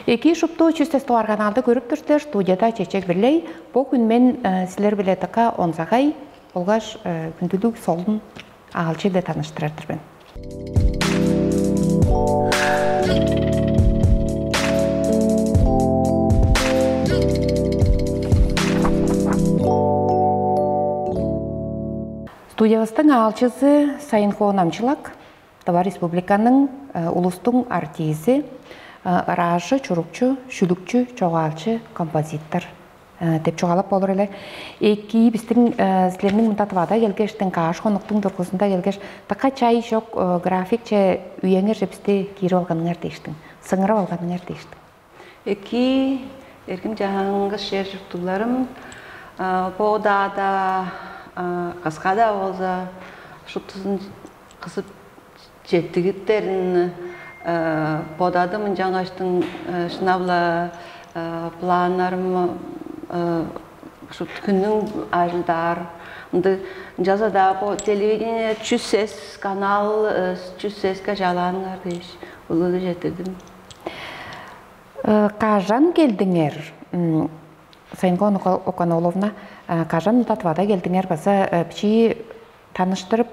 Эки шупту чүстестуар каналды көрүп түртер студияда чечек бирлей. Бу күн мен силер билетака онзагай болгаш күндүлүк солун агалчы да таныштырардыр мен. Студиябыздын агалчысы Сайынхо Намчылак, Тава Республиканын улустун артисти, рашы, чурукчу, шүлүкчү, чогалчы, композитор деп чогалап болор эле. Эки биздин силердин мында Тавада келгештен каш конуктун дургусунда келгеш така чай жок графикче үйеңер жепсти кирип алганыңар дейштиң. Сыңырап алганыңар дейштиң. Эки эркин жагыңыз шер жуктуларым подада каскада болса шуттузун кысып жеттигиттерин подадымын жаңаштың шынабла планарым шу күннің ажылдар жазада по телевидение чүсес канал чүсеске жаланыңар дейш улуду жетирдим. Кажан келдиңер Сайынхо Оконоловна, кажан Татвада келдиңер баса бичи таныштырып,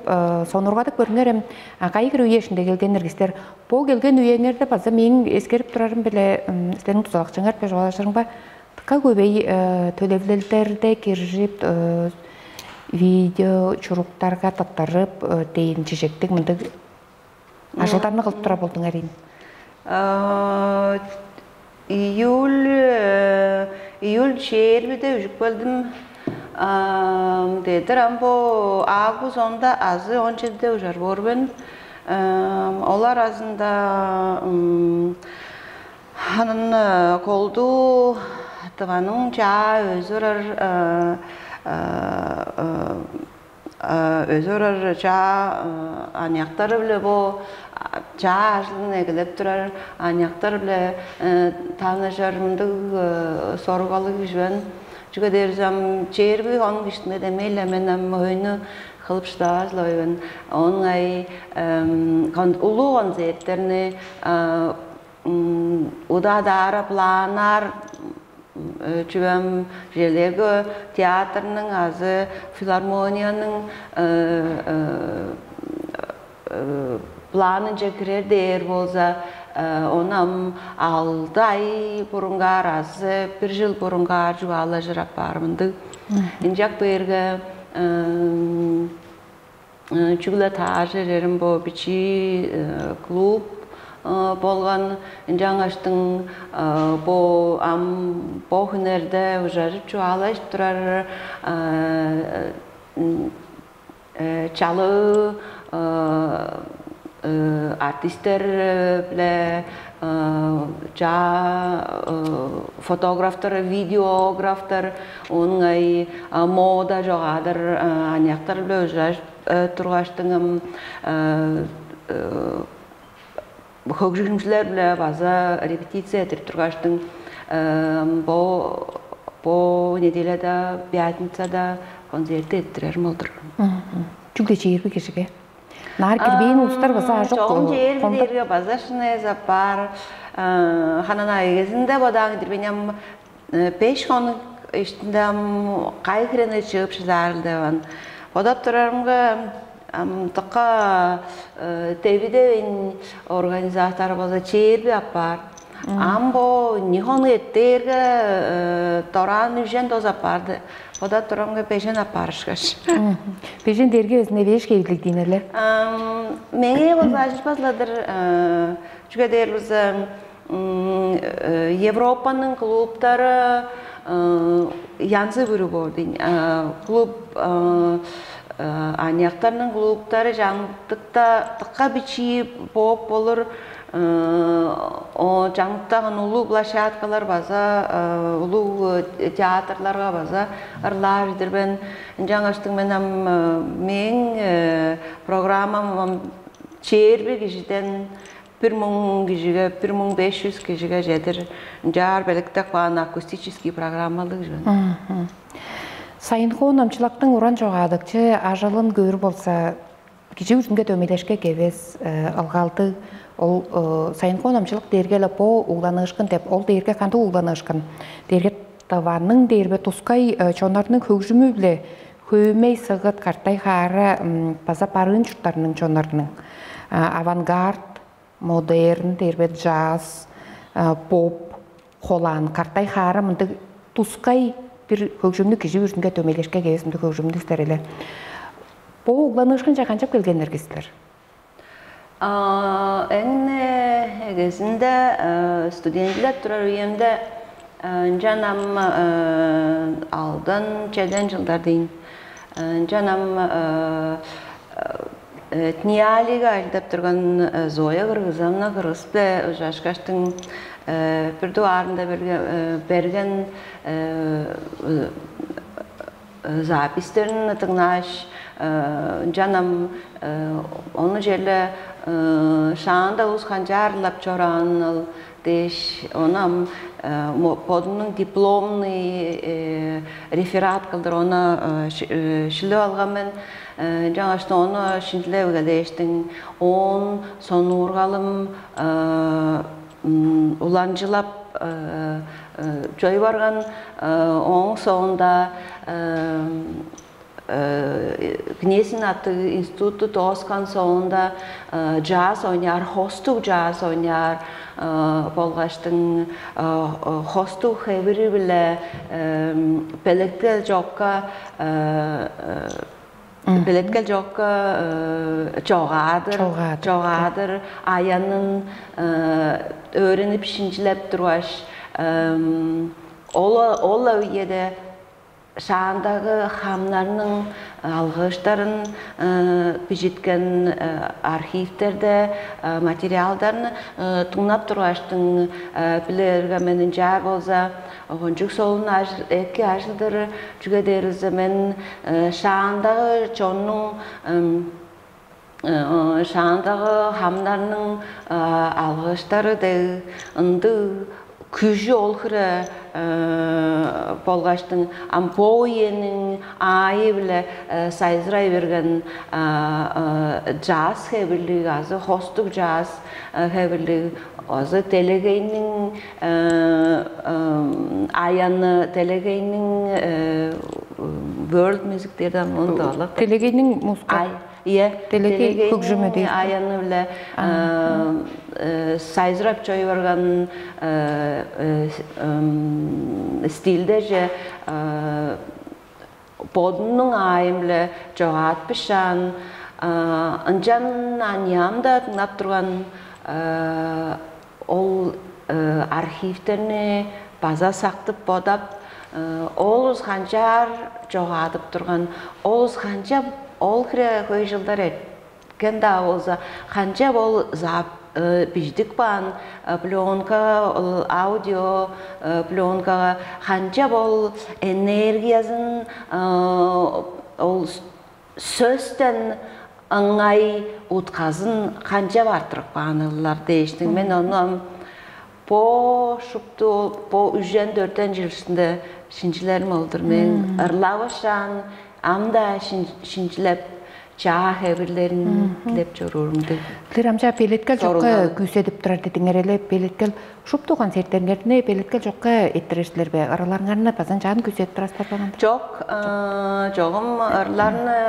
сонургады көрүңерем, кайгыр үйешінде келген эргистер. Бу келген үйеңерде база мен эскерип турарым беле, силердин тузакчыңар пе жолашырың ба? Така көбөй төлөвлөлдөрдө киржип, видео чуруктарга таттарып, дейин чечектик мындай ажылдарны кылып тура болдуңар ин. Июль чербиде үжүк болдум. Дедер амбо август онда азы 17-де ужар борбен. Олар азында ханын колду тыванын жа өзөрөр жа анияктары биле бо жа ажылын эгилеп турар анияктар биле таанышарымдык соругалык жибен Çünkü dersem çerbi onun üstünde demeyle menem oyunu kılıp şdazlayın. Onun ay ulu konsertlerini udadara planar çünkü jelego tiyatrının azı filarmoniyanın planınca girer değer bolsa onam 6 ay burunga arası, 1 yıl burunga juala jırap barımındı. İncak berge çügüle taşerim bu biçi klub bolgan жаңаштың bu hünerde ujarıp juala iştirar çalı artistler bile fotoğraflar, videograflar, onun ay moda jogadır, anyaklar bile özler turgaştığım hokjumçlar bile bazı repetisiya edip turgaştığım bu nedelede pятницада konserti ettirerim olur. Çünkü çeyirbi kişiye. Nar kirbeyin ustar basa çok. Çoğun çeyirbi derge baza şuna zapar. Hanana egezinde bodan dirbenem 5 konu iştindem kaygırını çıkıp şizarıldı. Oda turarımga taka TV'de organizatör baza çeyirbi yapar. Ambo Nihon etterge toran üjen doz apardı. Oda turamga peşen aparışkaş. Peşen derge özüne beş kevlik dinerler. Mene boz açışpazladır. Çünkü derimiz Европаның klubları yansı biri oldu. Klub Anyaktarның klubları жаңдықта tıkka biçi pop olur. O жаңдықтаған ulu площадкалар база, ulu театрларға база ырлар жидір. Ben жаңаштың мен программам çerbi kişiden 1000 kişiye, 1500 kişiye jedir. Jar belikte kuan akustический программалык жөн. Сайынхо Намчылактың уран жоғадыкчы ажалын көріп болса, кичи үзүнгө төмелешке кебес алгалды ол сайын конамчылык дергеле по уланышкын деп ол дерге канды уланышкын дерге таванның дербе тускай чонарның хөгжүмү биле хөөмей сыгыт картай хара база парын чуттарның чонарның авангард модерн дербе джаз поп холан картай хара мынды тускай бир хөгжүмнү кичи үзүнгө төмелешке кебес мынды хөгжүмнү стереле по уланышкын жаканчап келгендер кисилер. Эгесинде студентлер турар үйемде жанам алдан чеден жылдар дейін. Жанам Тниалига айтып тұрған Зоя Кыргызовна Кыргызбе жашкаштың бір дуарында берген запистерін тыңнаш. Жанам оны жерле шаанда узхан жарлап чоран деш онам подның дипломный реферат кылдыр оны шиле алганмен жаңашты оны шинтлеуге дештің он сону ургалым уланжылап жой барган оң соңында Кнесин атты институты тоскан соңында джаз ойнар, хостук джаз ойнар, болғаштың хостук хевiri біле пелеткел жоққа жоғадыр аянын өрініп шинчілеп тұрғаш ол өйеді шағандағы хамларының алғыштарын бежеткен архивтерде материалдарын тұңнап тұрғаштың білерге менің жа болса оғыншық солын әкі ашылдыры жүге дерізі мен шағандағы чонның шағандағы хамларының алғыштары да ұнды күжі олқыры болғаштың ампойенің айы білі сайзырай берген жаз хебірлігі, азы хостық жаз хебірлігі, азы телегейнің аяны, телегейнің world музиктерден мұнды алып. Телегейнің музыка? Телегей хөгжүмү дейт. Аяны биле сайзырап чой барган стилде же подның айым биле жоғат пишан анжан аньямда тыңдап турган ол архивтерни база сактып бодап ол узганчар жоғатып турган ол узганча ол кіре көй жылдар еткен да олза қанша бол зап биждік бан пленка аудио пленкаға қанша бол энергиясын ол сөзден ыңай ұтқазын қанша бартырық бағанылар дейштің мен оны по шыпты по үжен 4-тен жылшында шинчилерім олдыр мен ырлавышан амда шинчилеп чаа хебирлерин деп жорурумду. Тирамча пелеткел жокка күсөдүп турар дедиңер эле пелеткел шуптуган сертериңерне пелеткел жокка эттересилерби араларыңарны базан жаан күсөтүп турасыздар баганда? Жок, жогум арларны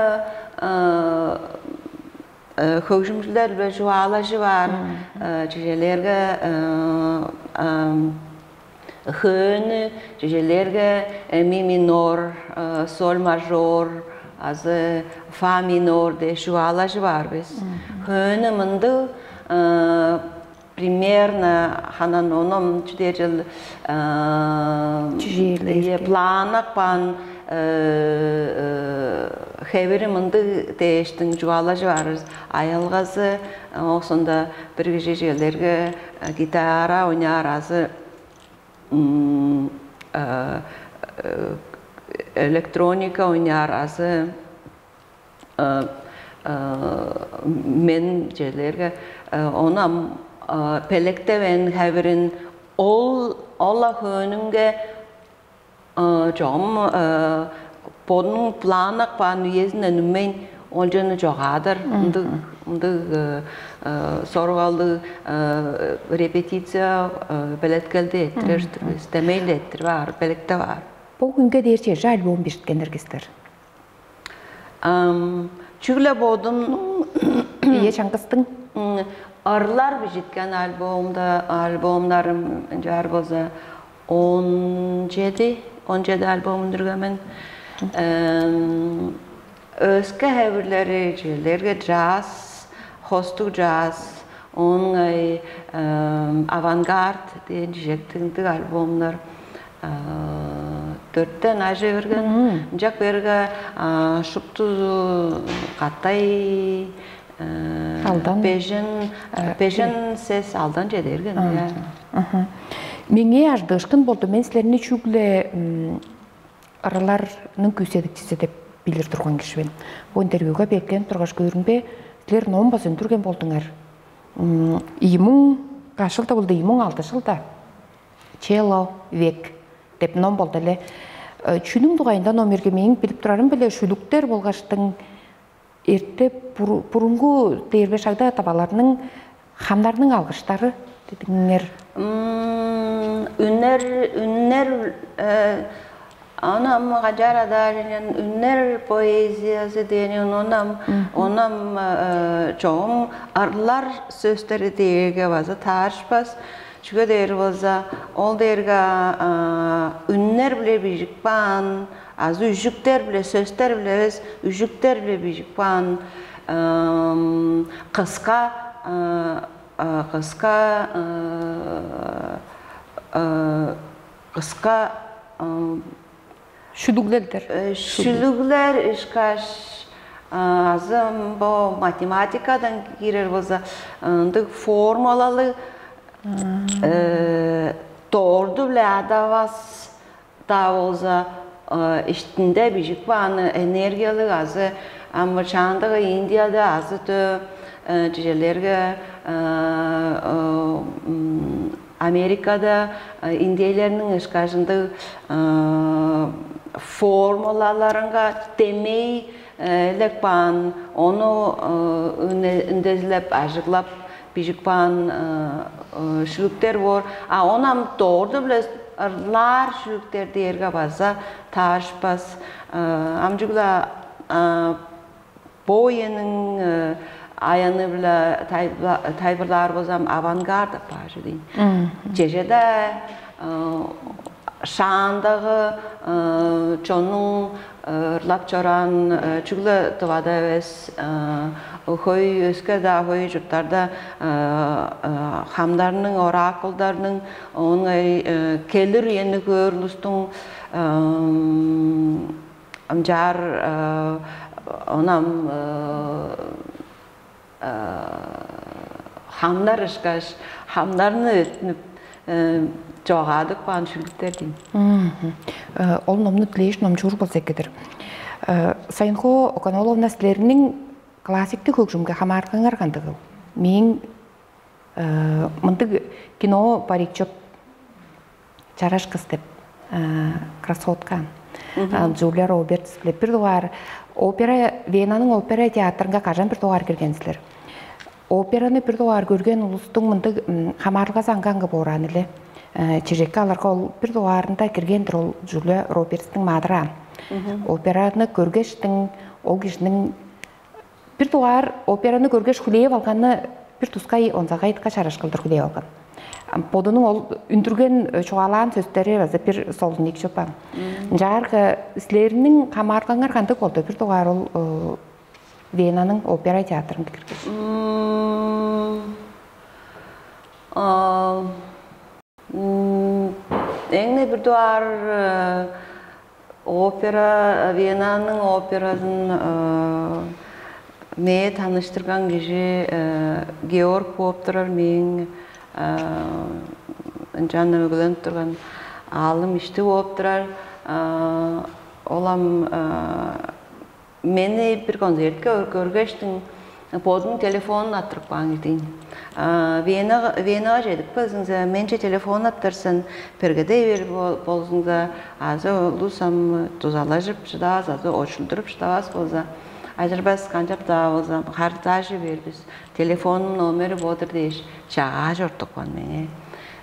хөгжүмчүлөр бе жуалажы бар, жежелерге хөнü, жежелерге ми минор, соль мажор, азы фа минор де жуалажы бар біз. Хөнü мынды примерно ханан оном жудер жыл планак пан хевери мынды тештің жуалажы бар. Айалғазы осында бір жежелерге гитара ойнар азы электроника ойнар азы мен жерлерге онам пелектевен хәверин олла хөнүнге жом подның планак пан уезінен мен olcanı çoğadır. Sorgalı repetisiya beletkeldi ettirir, istemeyli ettir var, belekte var. Bu günkü derçe albüm birtkenlergizler. Çügle bodum İyi çankıstın. Arılar bijitken albümlerim jar boza 17 albümündür men. Özke hevirleri jelerge jazz, hostuk jazz, onun avantgard diye diyecektim albümler. Dörtten aje vergen, jak verge şuptu katay peşin ses aldan jedergen. Menge ajdışkın boldu, men sizlerini çügle aralarının küsedikçisi dep bilir turgan kişi ben. Bu interviewga beklen turgaş görünbe, sizler non basın turgen boldunlar. İyimun kaçılda boldu, iyimun 6 yılda. Cello, vek, dep non boldu ele. Çünüm duayında nomerge men bilip turarım bile şülükler bolgaçtın erte burungu terbe şagda tabalarının hamlarının algıçları dedinler. Ünler anam gajarada ünler poeziyası deniyor onam çoğum arılar sözleri diye vazı tartışmaz. Çünkü der vazı ol derga ünler bile bijikpan az üjükler bile sözler bile üjükler bile bijikpan kıska Şülüklerdir. Şülükler işkaş azım bu matematikadan girer vazı formalalı doğru bile adavas da iştinde bijik bağını enerjiyalı azı ama çandağı India'da azı da cijelerge Amerika'da Indiyalarının ışkaşında formulalarına demey lekpan onu ündezlep açıklap bijikpan şülükler var. Onam doğru bile lar şülükler diyerge bazı tartışmaz. Amcıkla boyanın ayanı bile tayburlar bozam avantgard yapar deyin. Cejede şandağı çoğunun lapçaran çügle tıvada eves hoy öskede hoy jurtlarda hamdarının orakuldarının onun kelir yeni görlüstün amcar onam hamlar ışkaş hamlarını ötünüp çoğadık panşülükler deyin. Ol nomnu tleyiş nom çuğur bolsa kedir. Sayınko Okonolovna sizlerinin klasikti hükümge hamarkan arkandığı. Мен мындык кино парикчоп чараш кыз деп красотка Джулия Робертс билеп бир дуар опера Венаның опера театрында кажан бир дуар киргенсилер. Операны бир дуар көрген улустун мындык хамарга саңганга боран эле чежекке аларга ол бир дуарында киргендир ол Джулия Робертстың мадыра. Операны көргештин ол кишинин бир дуар операны көргеш хүлээп алганы бир тускай онзагайтка чараш кылдыр хүлээп алган. Подунун ол үндүрген чуалаан сөздөрү азыр бир солник чопа. Жарга силеринин камаргаңар кандай болду? Бир дуар ол Венаның опера театрына киргиз. Эңне бир дуар опера Венаның операсын мені таныштырған кеше Георг болып тұрар, мен жанна өгіленіп тұрған алым ішті болып тұрар. Олам мені бір концертке көргештің подың телефонын аттырып баң етейін. Венаға жедік бізіңізі, менше телефон аттырсын, пергедей бер болсыңызы, азы ұлысам тұзала жып шыдаваз, азы очылдырып шыдаваз болса. Ажырбас канчап да болсам, хартажы бербіз. Телефонның номері бодыр дейш, чаға жортық бан мене.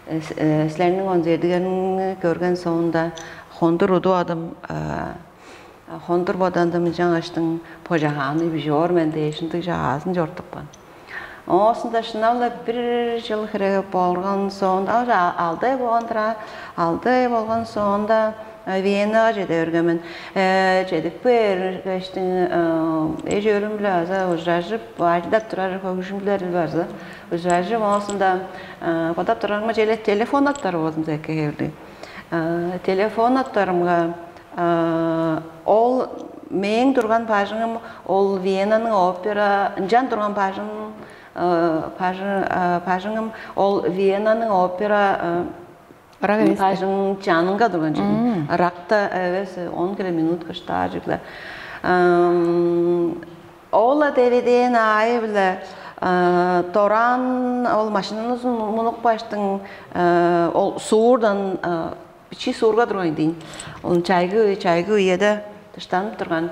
Сілерінің он зердігерін көрген соңында хондыр ұду адым, хондыр бодандым жаңаштың пожағаны бжор мен дейшіндік жағасын жортық бан. Осында шынавла бір жыл хірегі болған соңында, алдай болған соңында Венаға жеді өргемен. Жедік бер, көштің әж өрім білазы, ұжражып, аждап тұрар көкішім білер білбазы. Ұжражып, осында подап тұрарыма желет телефон аттары болдым зәке келді. Телефон аттарымға ол мен тұрған пажыңым, ол Венаның опера, жан тұрған пажыңым, ол Венаның опера Пажың жаныңға тұрған жедің. Рақта әвесі 10 минут қышта жүклі. Ола деведен айы білі торан, ол машинанызын мұнық баштың ол суырдан, бичи суырға тұрған дейін. Ол чайғы еді тұштанып тұрған.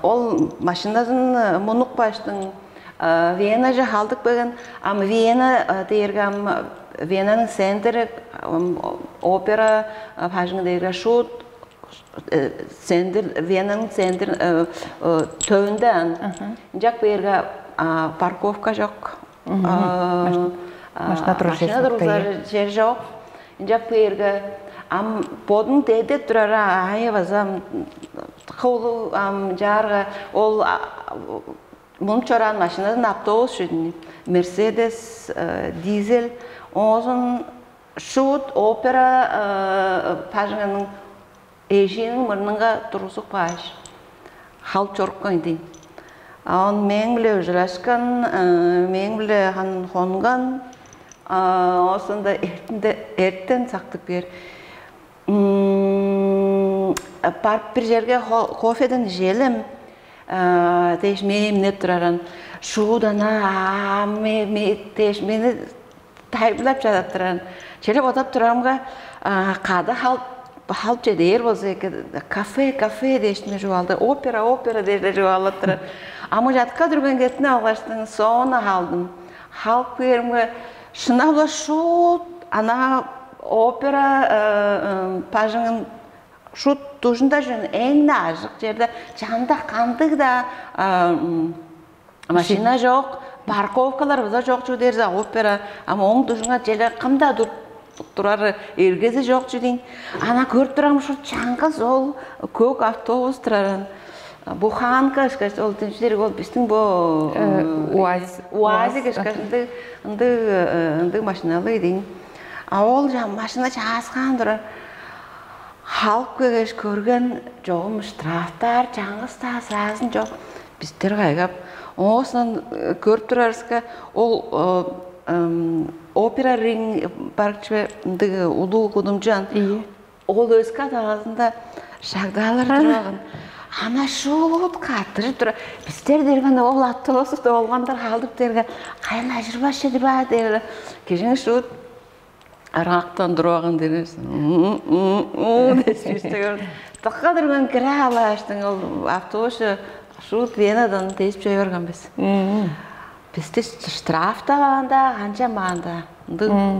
Ол машинанызын мұнық баштың Вена жа халдық бөген, ам Вена дейіргім Венаның сендері опера пажыңы дейірге шут Венаның сендер төвінден жақ бейірге парковка жоқ, машина тұрғызар жер жоқ. Жақ бейірге бодың дейді тұрара айы базам қолу жарға ол мұн чоран машинадан автобус жүдін Мерседес, дизель Оғызын шут опера пажыңының еженің мұрныңға тұрғызық паж. Хал чорыққан дейін. Мен біле ұжырашқан, мен біле қонған, осында әрттен сақтық бер. Барып бір жерге кофеден желім, дейш мейміне тұраран. Шудана, мені тайбылап жадаттыран. Челеп отап тұрамға қады халп жедер болса кафе дейшіне жуалды. Опера дейшіне жуалаттыран. Ама жатқа дүрген кеттіне алғаштың соны халдым. Халп керімге шынавла шут, ана опера пажыңын шут тұжында жүн әңні ажық жерді жанда қандық да машина жоқ, парковкалар бұза жоқ жүдерді опера, ама оң тұжыңа желі қымда тұрары ергезі жоқ жүден. Ана көріп тұрам шу чаңғыз ол көк автобус тұрарын. Буханка шкаш, ол түншілер ол біздің бұл уази кашкаш, үнді машиналы еден. Ол машина чағасқан тұрар. Халық көгеш көрген жоғым штрафтар, чаңғыз тасыразын жоқ. Біздер қайғап. Осынан көріп тұрарысқа ол опера ринг паркчы ұлы құдымжан. Ол өсқа тағасында шағдалар тұрағын. Ана шуыт қатыры тұра. Біздер дерген ол аттылысықты олғандар қалдып дерген. Қайын ажырбас жеді ба дерлі. Кешің шуыт арақтан тұрағын дересін. Тұққа дұрген кірі алаштың ол автобусы шут Венадан тезіп жайырған біз. Бізді штрафта бағанда, қанша бағанда.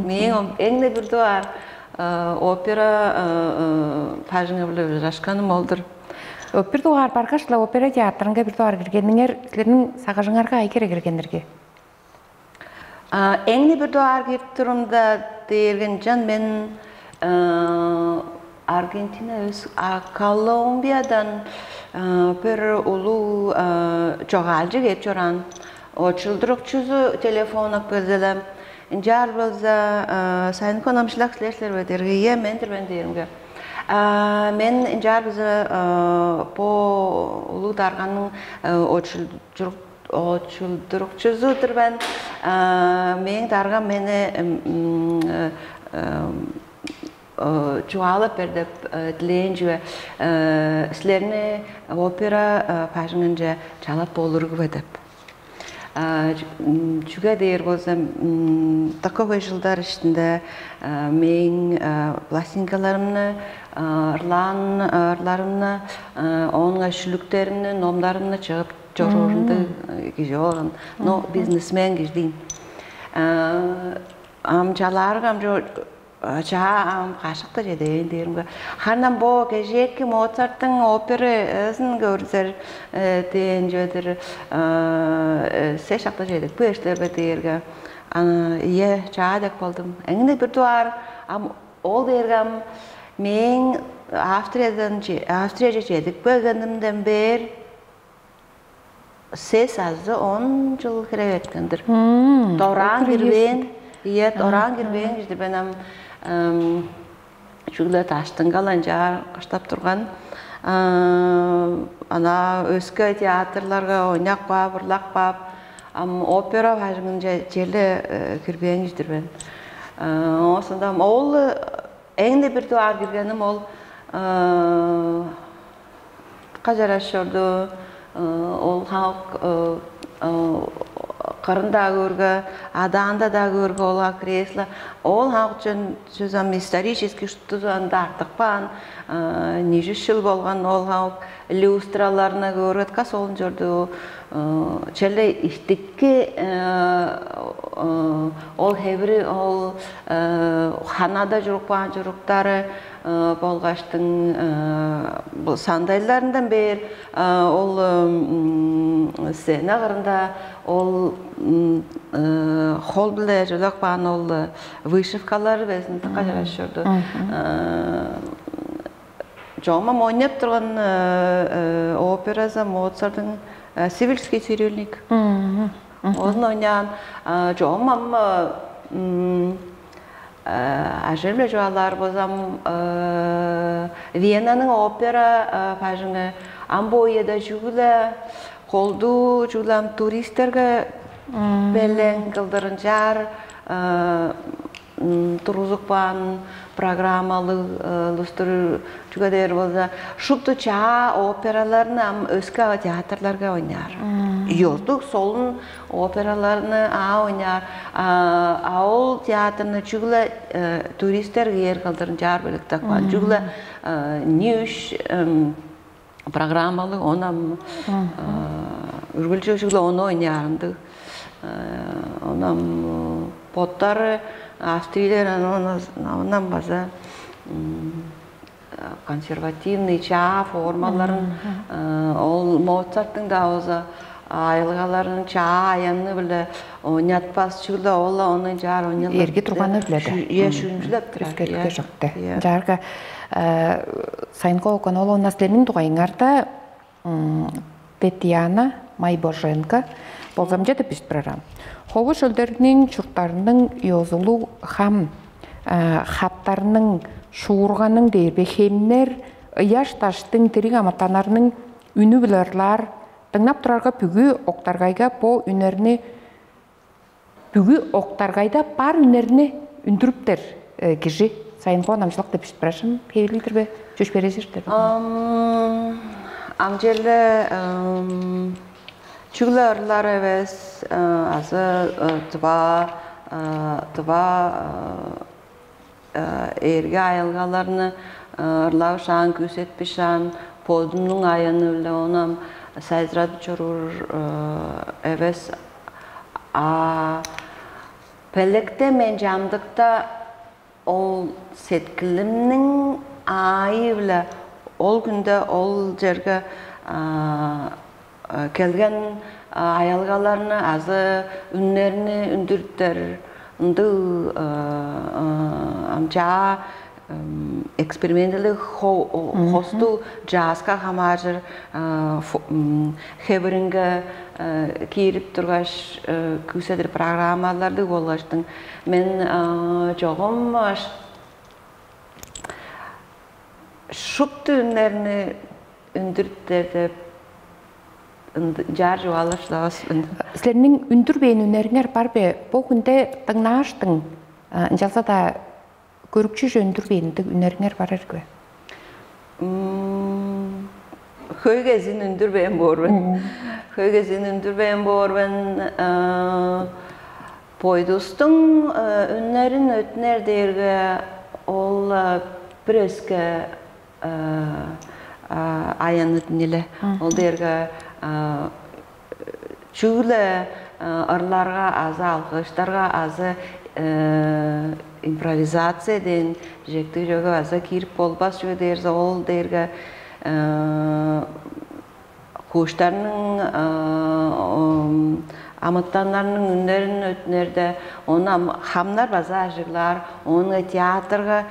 Мен әңді бірді бар опера пажыңа білі жашқаным олдыр. Бір туғар барқашыла опера театрынға бір туғар кіргеніңер, сілерінің сағажыңарға айкері кіргендерге? Әңді бір туғар кеп тұрымда дейірген жан мен Аргентина, Колумбиядан bir ulu çoğalcı geçiren o çıldırık çözü telefonu bezdelem incar bolsa sayın konamşılak sleşler ve dergiye mentir ben derim ki men incar bize po ulu darganın o çıldırık çözüdür ben men dargan meni çoğalıp berdip dileyenci ve sizlerini opera pajınınca çalıp olurgu edip. Çünkü değer bolsa takı yıllar içinde men plastinkalarımını, ırlarımını, onun şülüklerini, nomlarını çıkıp jororunda gijoran no businessman girdin amcalar amca am kaşıkta jedeyin derim ki hanım bu geceki Mozart'ın operasını görser deyincedir seşakta jedik bu işler derge ye çağdak oldum engine bir duvar ol dergem men Avstriyaca jedik bölgendimden ber ses azı 10 yıl kirevetkendir Doran girben evet, orang girben işte benim şurada taştın kalanca kaçtap durgan ana özgü teatrlarga oynak bap, burlak bap opera hajınca jelle girben işte ben osunda ol endi bir duvar girgenim ol kajarashordu ol halk Karında görge, adanda da görge ola kresla, ol halk için sözüm исторически что-то artık pan, nice yıl bolgan ol halk illustralarına görge, kas olun jordu, çelle istikki ol hevri ol hanada jurukpan juruktarı bolgaçtın bu sandallarından ber ol sena ol hol bile jolakpan ol вышивкалар безин такажашырды. Жома ойнап турган операза Моцарттын Сивильский цирюльник. Onu oynayan çoğumam aşırı çoğalar bozam Viyana'nın opera fajını Amboya'da jügle koldu jüglam turistlerge bellen kıldırıncar turuzukpan programmalı lusturu çünkü bolsa şuptu çağ operalarını am özka teatrlarga oynar. Yozduk solun operalarını oynar. Aol teatrını çünkü turistler yer kaldırıncar birlikte kan. Çünkü news programmalı onam ürgülçü çünkü onu oynardı. Onam potlar Австриядан онан база консервативный чаа формаларын ол Моцарттың да өзі айылгаларын чаа аянны біле ойнатпас чүлі ола оның жар ойнатпас. Ерге тұрғаны біледі. Шүнжілеп тұрады. Үскерді жоқты. Жарғы Сайынко Оконолу наследінің туғайыңарда Тетяна Майбоженко болзамжа да пішт программ. Ховы шөлдерінің чұрттарының йозылу хам хаттарының шуырғаның дейбе хемнер ыяш таштың тірің аматанарының үні білерлар тыңнап тұрарға бүгі оқтарғайға по үнеріне бүгі оқтарғайда бар үнеріне үндіріптер кежі сайынқо намшылық деп ішпірашым пейілдір бе жүш бересіздер? Amcelle Çuğlarlar eves azı tıva erge ayılgalarını ırlavşan küsetpişan podunun ayını bile onam sayzradı çorur eves pelekte men camdıkta ol setkilimnin ayı bile ol günde ol jerge kelgen ayalgalarını azı ünlerini ündürtler ındı amca eksperimentali hostu jazzka hamajır heveringe kirip turgaş küsedir programmalarda bollaştın men çoğum şuptu ünlerini ündürtler jar jualışlas. Sizlerinin ündür beyin üneringer var be, bu günde tığnaştın, jalsa da görükçü ündür beyinde üneringer var erge? Höygezin ündür beyin borben. Höygezin ündür beyin borben. Poydustun ünlerin ötner derge ol preske ayanıt nile. Ol derge Şöyle arılarga azı algıçlarga azı improvizasiya eden jekti joga azı kirip bolbas joga derse ol derge kuşlarının amattanlarının ünlerinin ötünerde ona hamlar bazı ajıklar onu tiyatrga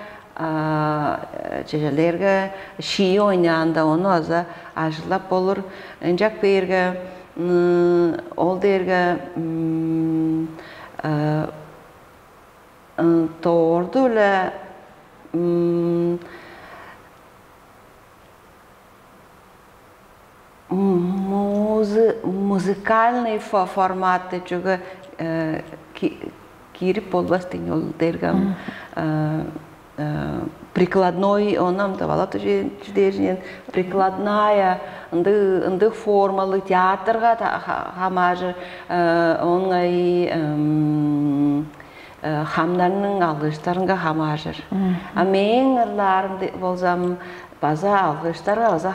çeşelerge şii oynayanda onu azı ajıklap olur ancak berge ol derge doğurdu öyle музыкальный формат чего кирип полбастынол дергам прикладной онам давала тоже чудесен прикладная нды формалы театрга хамажы оңай хамдарның алгыштарынга хамажыр а мен ырларым болсам база алгыштарга база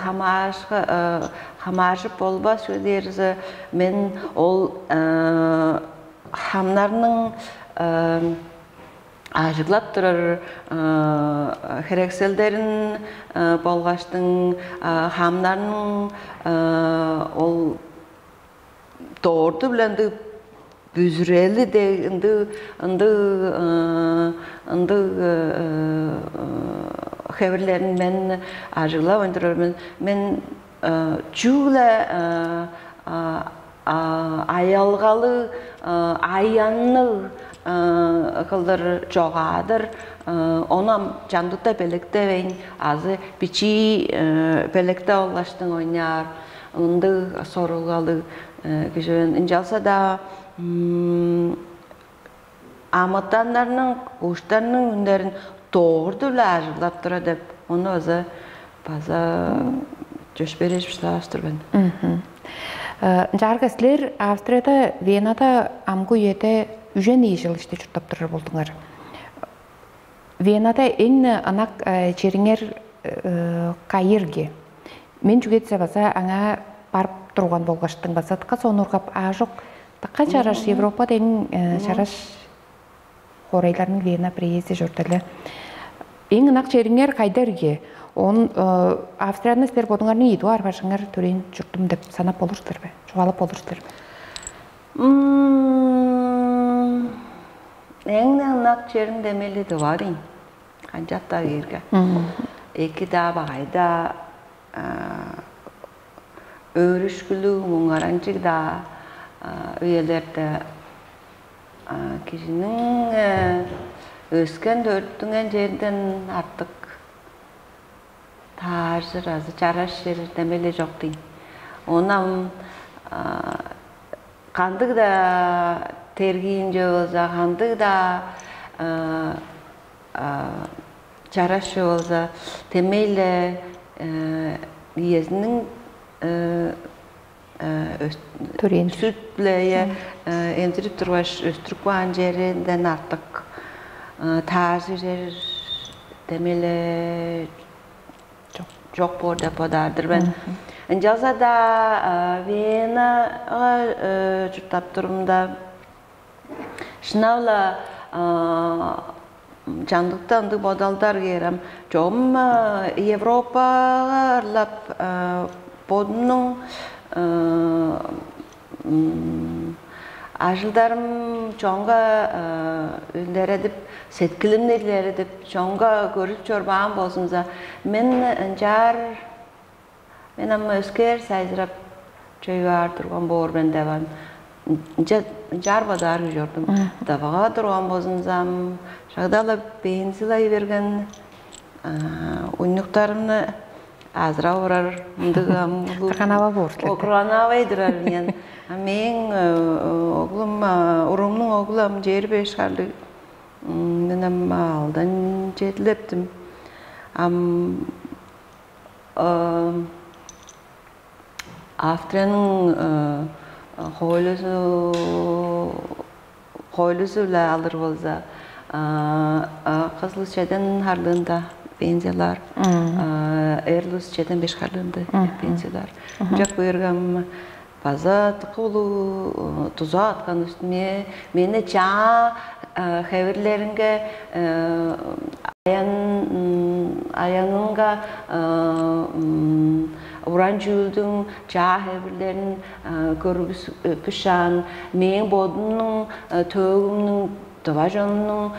хамажы болбас өдерзі мен ол хамдарның ажыклап тұрар херекселдерін болғаштың хамдарның ол тоорду біләнді büzüreli de ındı haberlerin men ajıla öndürürüm men çuğla ayalgalı ayanlı kıldır çoğadır onam candıkta belekte ve azı biçi belekte ulaştın oynar ındı sorulgalı güzel incelsa da amatanlarının, kuşlarının ünlerin doğurdu lajılap dura dep onu azı bazı göçbereşmişler ben. Jargaslar Avstriyada, Vienada amgu yete üjen yıl işte çurtap durur buldunlar. Vienada en anak çeringer kayırge. Men cügetse basa ana barıp durgan bolgaştın basa tıka sonurgap ajok Такка чараш Европадан чараш хорайларын Вена приезде жүрділі. Ең нақ черіңер қайдарге, он Австрияны істер бодыңарны еду арбашыңар төрен жүрдім деп санап болырсыздар бе? Жоғалып болырсыздар бе? Ең нақ черің демелі де барин. Қанжатта ерге. Екі да бағайда өрішкілі мұңаранчық да üyelerde kişinin özken dörttüğün yerden artık tarzı razı çaraş verir demeli çok değil. Ondan kandık da tergiyince olsa, kandık da çaraş olsa temeli diyesinin sütleye endirip durmuş Öztürkvan yerinden artık tarzı demeli çok borda podardır ben. Ancak da Viyana'ya çırtap durumda şınavla canlıktan da bodaldar yerim. Çoğum Avrupa'la bodunun ajıldarım çoğunga ünler edip, setkilimler edip, çoğunga görüp çorbağım bolsunza. Men ama özker sayzırap çöyüar durgan boğur ben devam. Jar badar gördüm. Davağa durgan bolsunzam, şağdala beğensilayı vergen uynuklarımını azra uğrar, Takanava borçlu. Okranava edirar yani. Men oğlum, urumның oğlum jeri beş kaldı. Benim aldan jetleptim. Avstriyanın hoylusu alır bolsa, Kızılçeden harlığında benziyorlar. Erlusçeden beş harlığında benziyorlar. Çok buyurgam bazı tıkılı tuzu atkan üstüne meni çağa xevirlerine ayanınga Uran jüldün çağa xevirlerin görgüs pişan men bodunun töğümünün Davajonun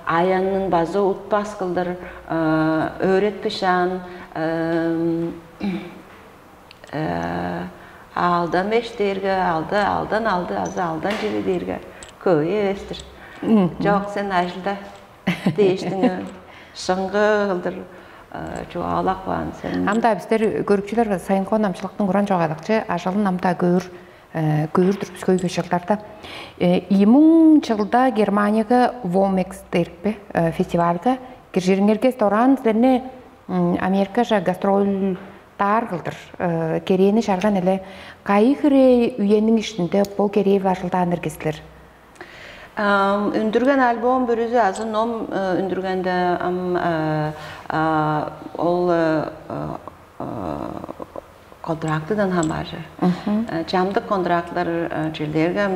ayanın bazı utpas kıldır öğretpişan aldan beş derge aldan ciri derge köye evestir. Çok sen ajılda değiştin şıngı kıldır çoğalak var sen. Amda bizler görükçüler sayın konamçılıktın kuran çoğalıkçı ajalın amda görürdür biz köy köşeklerde. 2000 Germaniyaga Vomex derpi festivalga girjeringerge restoran sizlerine Amerikaja gastrol targıldır. Kereyeni şargan ele kayıkırı üyenin işinde bu kereyi başıldan ergesler. Ündürgen albüm bürüzü azı nom ündürgende ol kontraktıdan hamarı. Camda kontraklar çillerge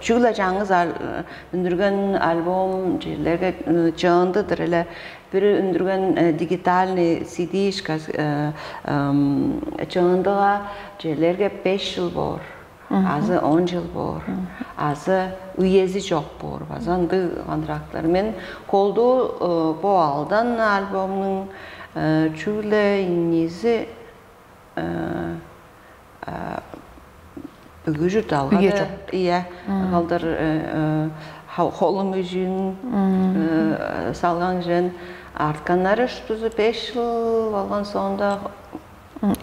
çığılacağınız ündürgen albüm çillerge çağındadır ele bir ündürgen digital CD işkas çağındağa çillerge 5 yıl var. Azı 10 yıl var. Azı üyezi çok var. Bazandı kontraklar. Men koldu bu aldan albümün çığılı İngilizce Bugücü dalgadı. İyi. Kaldır holum üçün salgan jön artkanları şutuzu 5 yıl olgan sonunda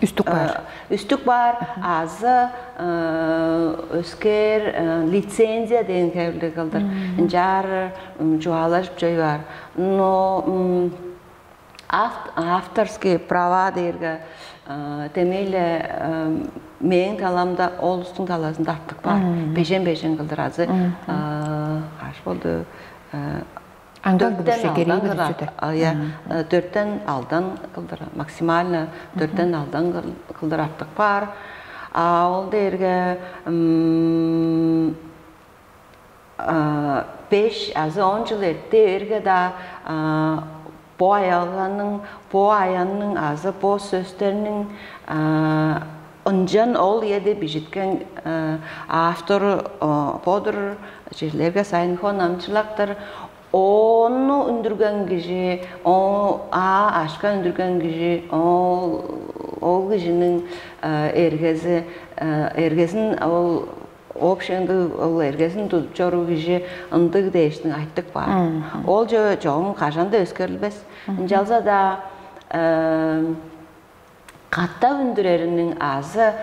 Üstük var. Üstük var. Azı ösker lisenziya deyin kevli kaldır. Jar çoğalaşıp şey var. No авторские права derge temeli men talamda olustun talasında artık var. Beşen kıldır azı. Kaç oldu? Dörtten aldan kıldır. Maksimalne dörtten aldan kıldır artık var. Ol derge 5 azı 10 yıl etti derge da bu ayanın azı bu sözlerinin öncan ol yedi bijitken after podur şeylerge sayın konamçılaktır onu ündürgen gişi o aşka ündürgen gişi o gişinin ergezin opşende ol ergezin tutçoru gişi ındık değiştin ayttık var. Ol çoğum kaşanda özgürlübes. Jalza da katta ündürerinin azı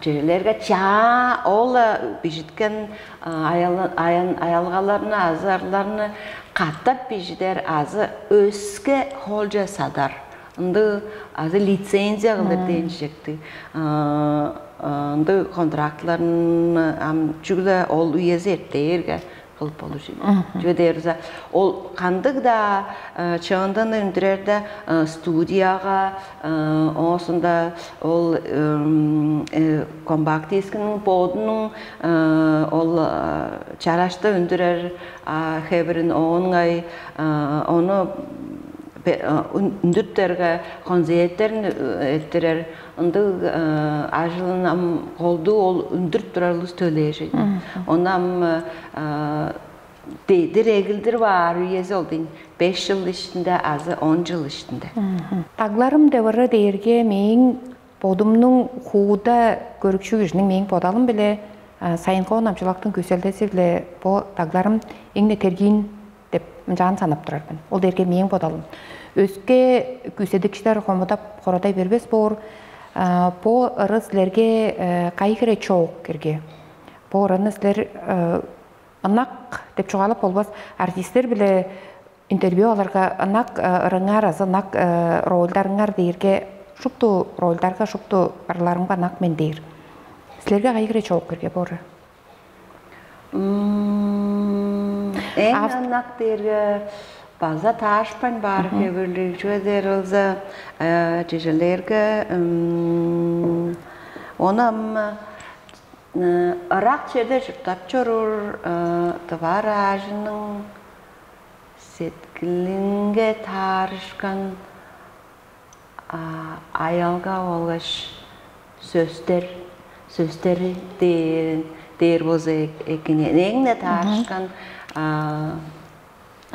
şeylerge çağa ola bijitken ayalgalarını azarlarını katta bijider azı özge holca sadar. Indi azı lisenziya kılır denecekti. Indi kontraklarını çünkü ol üyezi ettiğirge kılıp olur. Çünkü derse ol kandık da çağından öndürerde studiyaga olsunda ol kompakt diskinin bodunun ol çaraşta öndürer haberin onu ündürtlerge konzertlerini ettirer. Onda ajılın oldu ol ündürt durarlı söyleyecek. Ondan deydi regildir var üyezi oldun. 5 yıl içinde azı 10 yıl içinde. Taglarım devre deyirge meyin bodumnun huda görükçü gücünün meyin bodalım bile sayın konamçılıktın köseldesi bile bu taglarım eğne tergin dep can sanıp durardım. Ol derge meyin bodalım. Özge kösedikçiler komuda koroday berbes bor. Bu arızlarga kayıkıra çok kirge. Bu arızlar anak dep çoğalıp olmaz. Artistler bile interview alarga anak rıngar az anak roldarıngar deyirge şuptu roldarga şuptu aralarımga anak men deyir. Sizlerge kayıkıra çok kirge bu arı. En anak deyirge bazı taşpan var kevirlik şöyle derse çeşitlerge Onam Irak çerde jurtap çorur tvar ajının setkilinge tarışkan ayalga olgaş sözleri der boz ekine ne tarışkan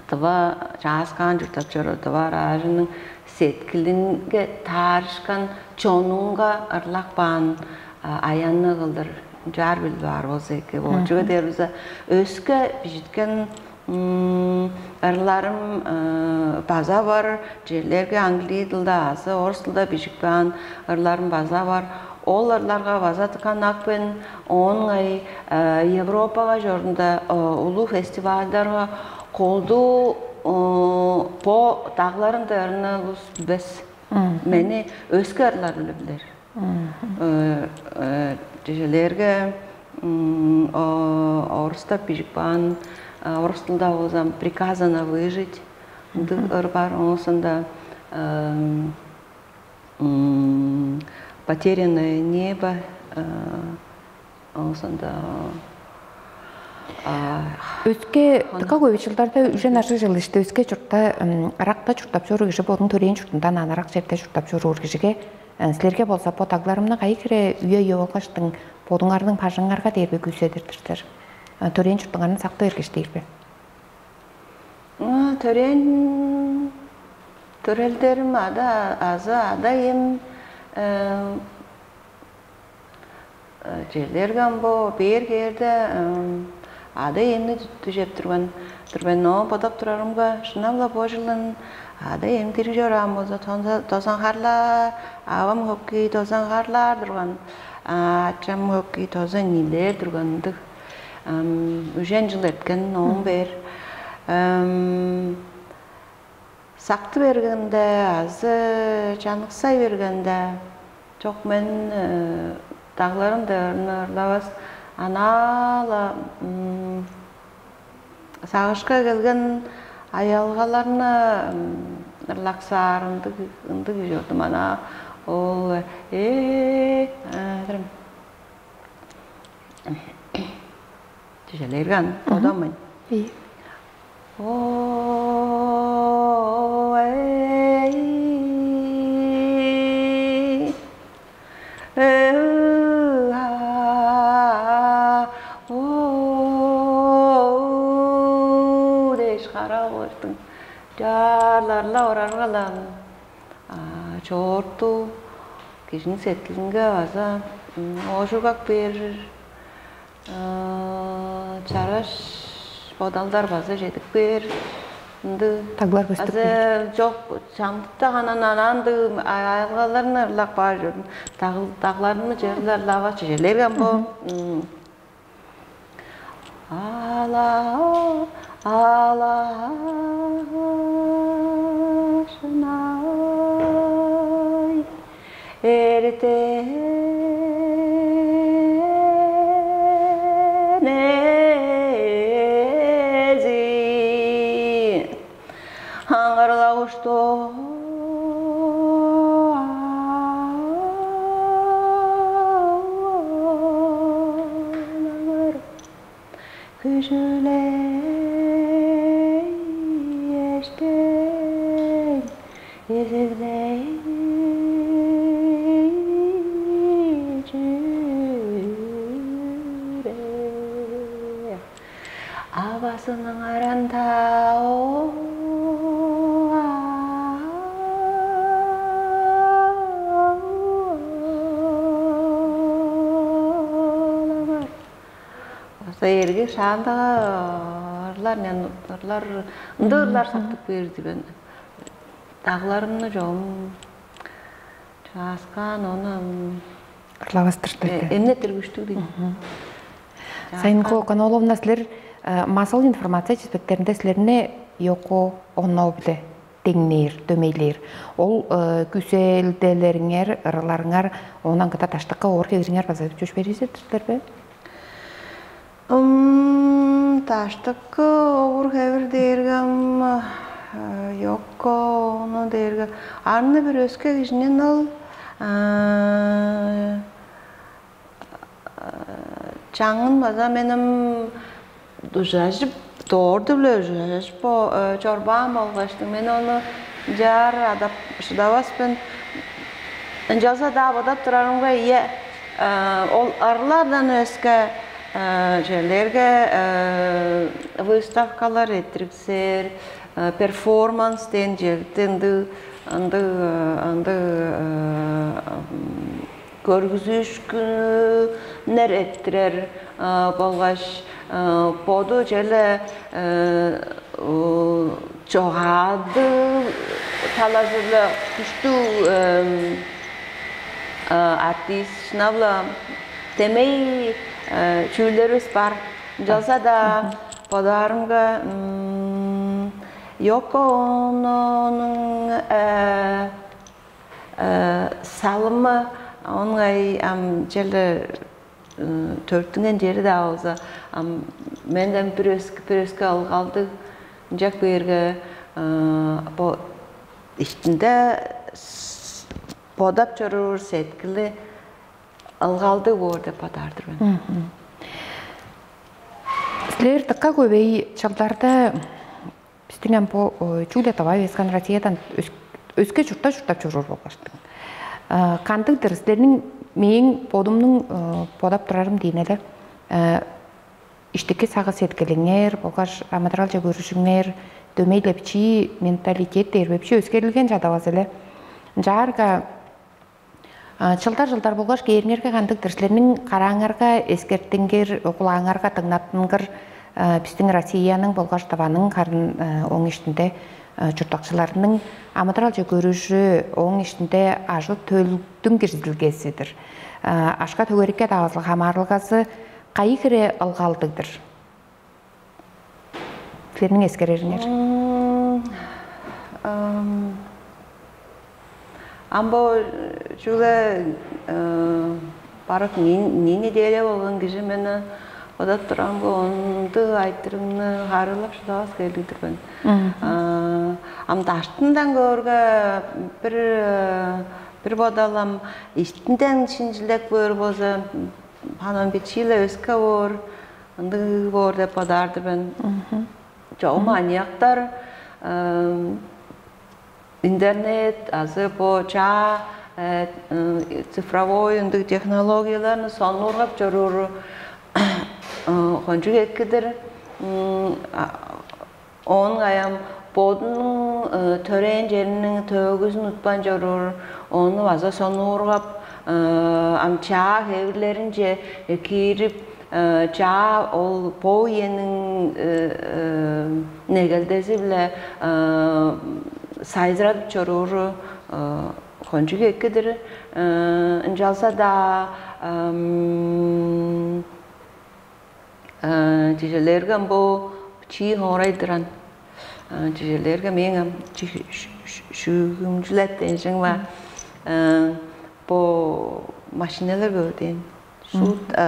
tava jaskan jurtap çorur tvar ajının setkilinge tarışkan çonunga arlakpan ayanı kıldır jar bil var boz eki bolcuga derbize öske bijitken arılarım baza var, yerlerge Angli dilda azı, Orus dilda bijikpan arılarım baza var. Ol arılarga baza tıkan akben, onun ay Evropaga jorunda ulu festivaldarga koldu po dağların dağlarına lus bes. Meni öske arılar bilir. Yerlerge Orus'ta bijikpan Орыс тілда озам приказано выжить. Бар осында потерянное небо. Осында Өске тыкагой жылдарда үжен ашы жылышты өске жұртта арақта жұрттап жөру кіші болдың төрейін жұртында нанарақ жерде жұрттап жөру кішіге сілерге болса потагларымна қай кіре үйе олғаштың подыңардың пажыңарға дербе күйседірдірдір. Төрен жұрттыңғанын сақты ергештейір бе? Төрелдерім азы адайым жерлерген бұ бергерді адайымны түжеп тұрған подап тұрарымға шынамла божылын адайым тірі жорам бұзы тозан қарлар авам көккей тозан қарлар тұрған ачам көккей тозан нилер тұрғандық Үжен жыл еткен, оң бер. Сақты бергенде, азы жанықсай бергенде, жоқ мен дағларым дәрінарлауыз анала сағышқа келген аялғаларына ырлақсарынды көрдім ана ол Тежелерген, одамын. Деш қара қойдың. Жарларла орарғалам. Чорту. Кешін сеткілінгі аза. Ошуғақ берір. Чараш бодалдар базы жетіп бер. Таглар көстіп бер. Жоқ, шамдықта ғанан ананды айалғаларына ұрлақ бар жүрдім. Тағларыны жерлер лава жерлерген бұл. Алашынай ерте что küçüle eşten ezilde cüre abasının aranda o Sayırge şandağırlar, ındırlar saktық берді ben. Dağlarımны жоғым, жасқан, оны... Ырлағастырды. Эмнеттер күштік дейді. Сайынко Каноловна, сілер масал информация чеспеттерінде сілеріне йоқо онау білі теңнер, дөмейлер. Ол күселделеріңер, ырыларыңар, онан кыта таштыққа ор кезіріңер базайып жүш бересіздер бе? Таштыққа оғыр қәвір дергім, йоққа оны дергім. Арны бір өске кешінен ол Çangın baza benim düzajıp doğru bile düzajıp o çorbam olgaçtı. Ben onu jar adap şudavas ben jalsa da badap turarım ga iyi ol arlardan özge şeylerge выставкалар ettirikser performans denjeltendi andı görgüzüş günler ettirer bolgaş podu jele çoğadı talazırlı kuştu artist şınavla temey çürlerimiz var. Jalsa da podarımga yok onun salımı onun jele törtünden jeri de olsa menden püröske aldı jak berge bu içinde podap çorur setkili algaldı orada padardır ben. Sizler takka көбей чалдарда біздің по Чулия Тавай Вескан Россиядан өзге жұртта жүріп болғаштың. Қандықтыр сіздердің мен подымның подап тұрарым дейінелі іштеке сағы сеткеліңер, болғаш материал көрішіңер, дөмейлепчі менталитет дербепші өзгерілген жадавазылы. Жарға жылдар болғаш кейірнерге қандықтыр сіздердің қараңарға, ескерттіңгер, құлаңарға тыңнаттыңғыр біздің Россияның болғаш табаның қарын оң ішінде жұртақшыларының аматрал көруші оң ішінде ажыл төлдің кірзілгесідір. Ашқа төгерікке дағызыл қамарлығасы қайы кіре ылғалдыдыр? Сіздердің ескереріңер? Амбо жүлі барық нені дейлі болған кеші мені Odap duran bu onu aytırımını harılap şudağız geldidir ben. Am daştından görge bir bodalam iştinden şinçilek bör boza hanım bir çile özke var. Andı var da padardı ben. Çoğu manyaklar internet, azı bu çağ цифровой технологияларны сонлоргап жүрүр. Хонжук эккидир onun ayam bodun töreğin жерinin tövgüsünü utpan jorur. Onu vaza sonu urgap amça hevlerince kirip çağ ol poyenin negeldesi bile sayzırap jorur. Хонжук эккидир jalsa da Cijelerge bu çiğ horaydıran. Cijelerge mengam şügümcület denişin var. Bu maşineler gördün. Süt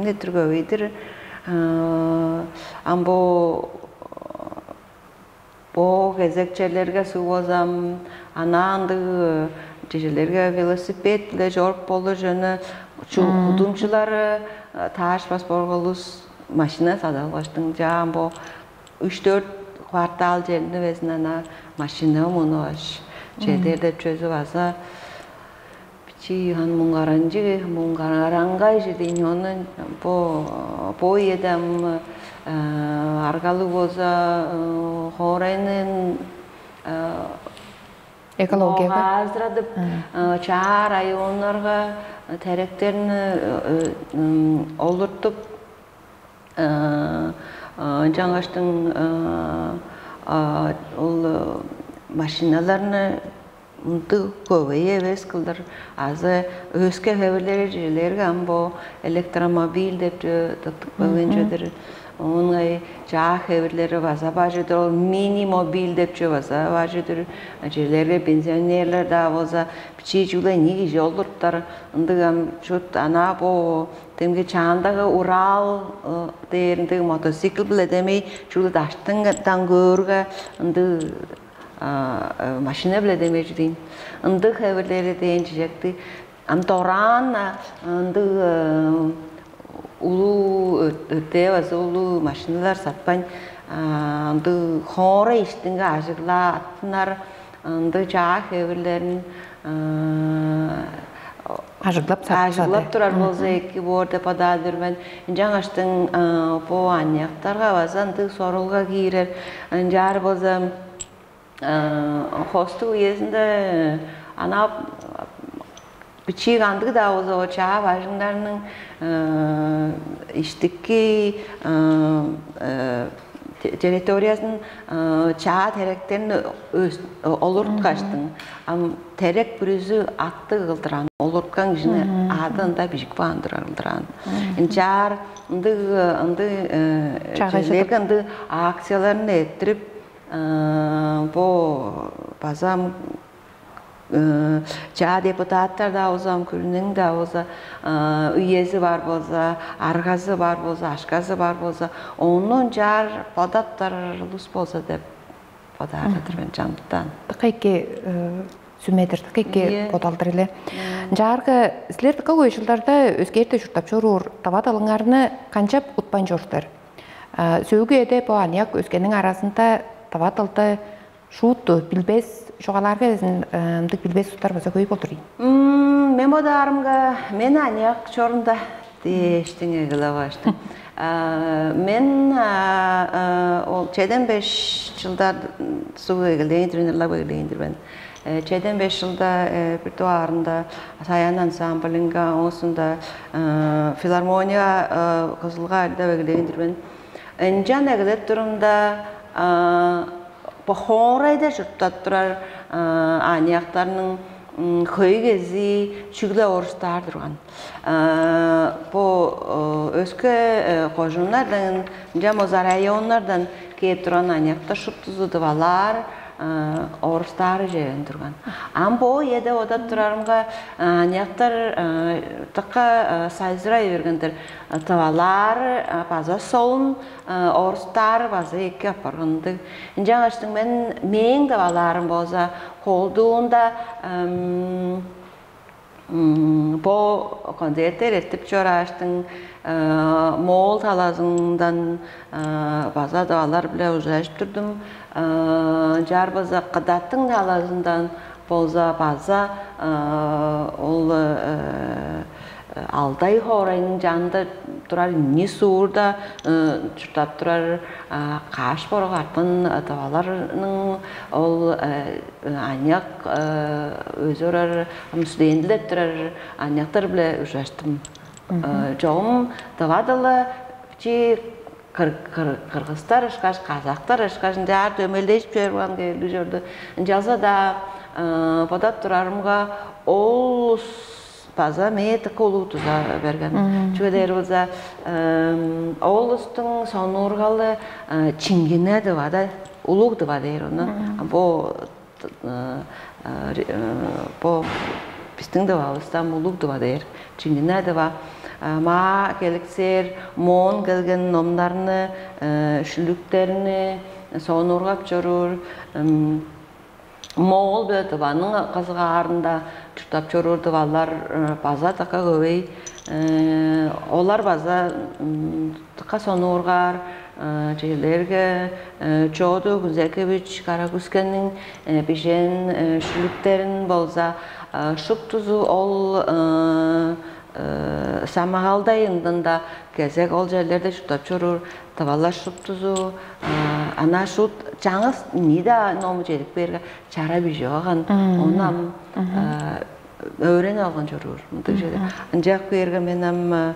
ne tür gördür. Am bu gezekçelerge suvozam anandı. Cijelerge velosipetle jorp olur jönü. Kudumçuları taş pasporgalus maşina sadallaştın jam bu 3-4 kvartal jelini vezna maşina monoş çederde çözü varsa biçi han mungarangay jedin onun bu yedem argalı boza horayının ekologiyaga hazırladıp çağ rayonlarga tereklerini olurtup жаңаштың ol maşinalarını көбейе емес кылдыр азы өске хәберләре җирләргә бу электромобиль дип тотып калган җадыр. Onun çağ хәберләре база бажыдыр, ул mini mobil дип чыгаса бажыдыр. Җирләргә пенсионерлар да болса бичи җулай ниге жолдыртар. Ындыгам шут ана бу темге чандагы Урал дээринде мотоцикл белән демей җулай даштың көргә ынды машина белән демей җидин. Ынды хәберләре дейин җәкти Торан ынды улуу өтебаз улуу машиналар сатпайн ынды хора иштинге ажыгла аттынар ынды жаак эбирлерин ажыглап турар болса эки борда подадырмен жаңаштын по аньяктарга база ынды сорулга кийирер жар болса хосту уезинде ана бичиг андык да болса чаа бажыңдарынын иштикки территориясын чаа теректерин олурткаштың терек бүрүзү атты кылдыран олурткан кишини адында бижик баандырылдыран жар ынды ынды акцияларын эттирип бо базам жаа депутаттар да болсам күлүнүң да болса үйези бар болса аргазы бар болса ашказы бар болса онун жар подаптар лус болса деп подардыр мен жамтан тыкайке сүмедир тыкайке подалдыр эле жаргы силер тыка көйшүлдарда өзгерте журтап жорур табат алыңарны канчап утпан жордор сөөгү эде по аньяк өзгенин арасында табат алты шууту билбес жоғаларға дік білбес сұттар баса көй болдыр. Мен бодарымға мен аньяк чорында дештіңе ғыла баштым. Мен чеден 5 жылдар суғы егілдейін, тренерлар егілдейіндір ben. Чеден 5 жылда репертуарында саян ансамблинга, осында филармония қызылға әлді егілдейіндір ben. Энжан егілет тұрымда Похорайда жұрттат тұрар аньяқтарының көй кези чүглі орыстар тұрған. По өскі қожынлардан, жамоза районлардан кейіп тұрған аньяқтар шұптызы дывалар орыстары жайын тұрған. Бо еді одат тұрарымға аньяқтар тұққа сайзырай бергендір. Tavalar bazı solun orustar bazı iki yaparındı. Жаңаштың мен tavalarım boza kolduğunda bu konsertler etip çoraştın mol talazından bazı tavalar bile uzlaşıp durdum. Jar bazı qıdattın talazından boza bazı ol Alday horayının canında durar, ne suurda çırtap durar, kaş boruq arpın tavalarının ol anyak özü orar, müslüendilep durar, anyaklar bile uçlaştım. Çoğum tavadalı, Kırgızlar ışkaş, Kazaklar ışkaş, jar dömeldeşip görülen geldi gördü. Jalsa da podat durarımga ol Baza meyet kolu tuza bergen. Çünkü olsa oğlustun sonurgalı çingine de var da uluk da var der onu. Bu pistin de var İstanbul uluk da var der. Çingine de var. Ma gelikser mon gelgen nomlarını şülüklerini sonurgap jorur. Moğol böyle vanın kızgarında tutup çorurdu vallar baza taka göbey olar baza taka sonurgar şeylerge çoğdu Güzelkeviç Karagüsken'in bijen şülüklerin bolza şup tuzu ol Samağaldayındında gezek ol yerlerde tutup çorur tavallar şup tuzu ana şut жаңыз нida ному жерик берге чара бижи алган онам өрен алган жорур мындай жерде жак берге менен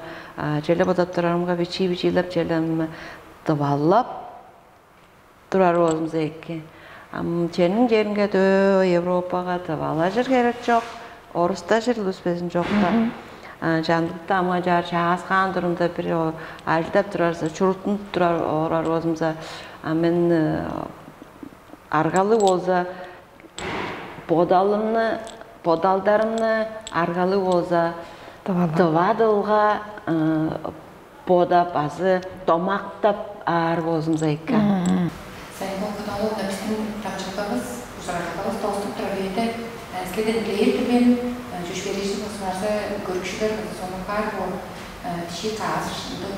желеп отоп турарымга бичилеп желем табаллап турар өзүмүз эки сенин жериңге дөө Европага табала жер керек жок оруста жер луспесин жок да жандыкта ама жар чагаскан турумда бир альдап турарса чурутунуп турар орар өзүмүзө мен аргалы болса подалдарымны аргалы болса тавадылға пода базы томақтап ар болсымыза екен. Сайын болғыдалы біздің тапшылығымыз, ұшарақылығымыз толыстық тұрабейді, әнслеген білейірді мен Alışverişin kısmetse görüşler sonra var bu şey karşısında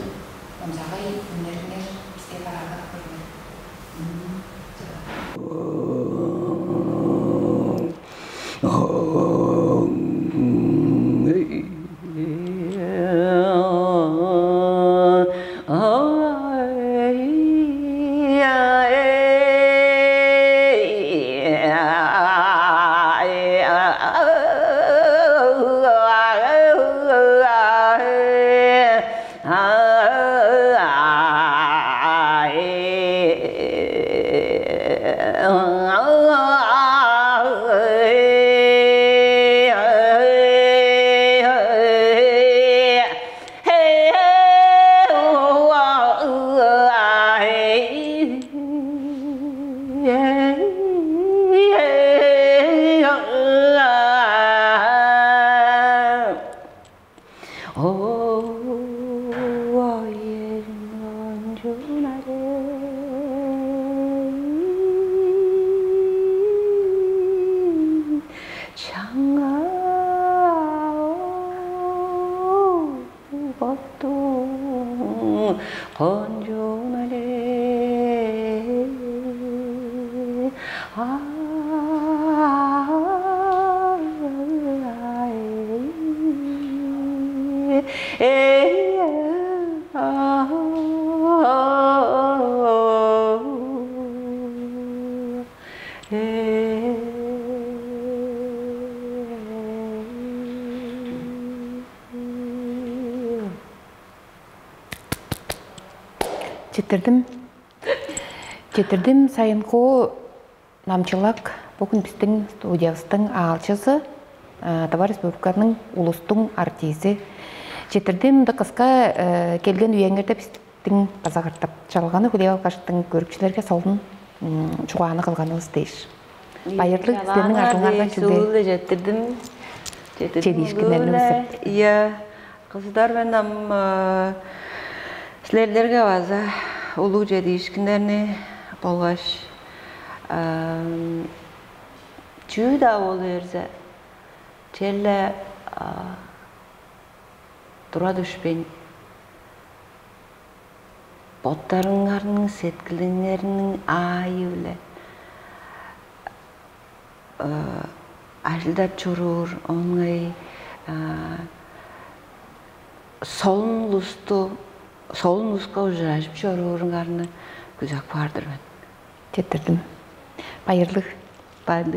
namzağı ünlerinden işte beraber kurulur. Getirdim Sayınko namçылak bugün біздің студиястың алчысы Товар Республиканың улустың артисі. Getirdim de kıska kelgen üyengerde біздің bazağırtап çalğаны хүле алқаштың көрікшілерге солдың чуғаны қылғаныңыз дейш. Байырлы сіздердің артыңардан жүлде Getirdim. Çedişkinlerini ısıp. Ya, kızlar ben sizlerge vaza ulu çedişkinlerini bolgaş cüda oluyorsa çelle dura düşpen botlarınlarının setkilinglerinin ayı bile aşıldat çorur onay solun luska ucraşıp çorurunlarını güzel vardır ben. Getirdim. Bayırlı. Bayırlı.